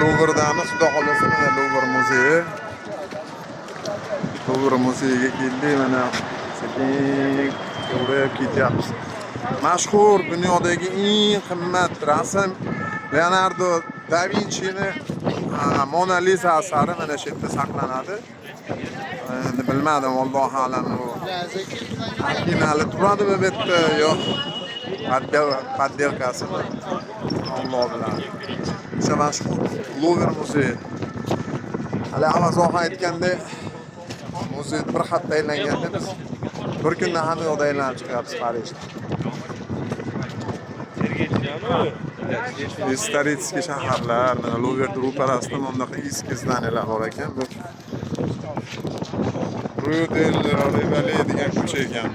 Louvre'damiz, xudo xolasa mana Louvre muzeyi. Louvre muzeyiga keldik, mana sekin o'rayib ketyapmiz. Mashhur dunyodagi eng qimmat rasm Leonardo da Vinchini Mona Lisa asari mana shu yerda saqlanadi. Endi bilmadim, Alloh alam u originali turadimi bu yerda yo poddelkasimi? Alloh biladi. O'sha mashhur Louvre muzeyi. Hali Amazon aytganda muzeyni bir hafta aylanganda biz bir kunda hamma yoqda aylanib chiqyapmiz Parijda. Исторический shaharlar, mana Louvre ro'parasida bundaqa eski zdaniylar bor ekan. Bu Rue de la Rivoli degan ko'cha ekan.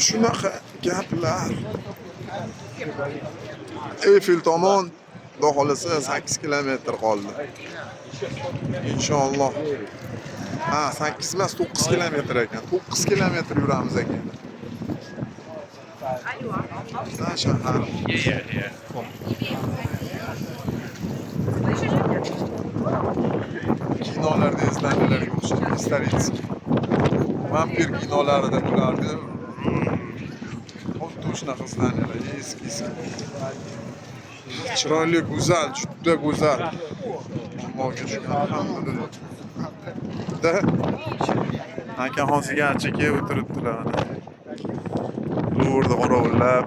Shunaqa gaplar. Eiffel tomon xudo xolasa 8 kilometr qoldi. Inshaalloh. 8 emas, 9 kilometr ekan. 9 kilometr yuramiz ekan. Güzel shahar. Kinolarda izlanganlarga o'xshaydi, исторический. Vampir kinolarida bo'lardi. Xuddi shunaqa izlanganlar, eski. Chiroyli, go'zal, juda go'zal. Allohga shukr, alhamdulillah. Da akaxon sigarchaga o'tiribdilar. Louvre'da qorovillab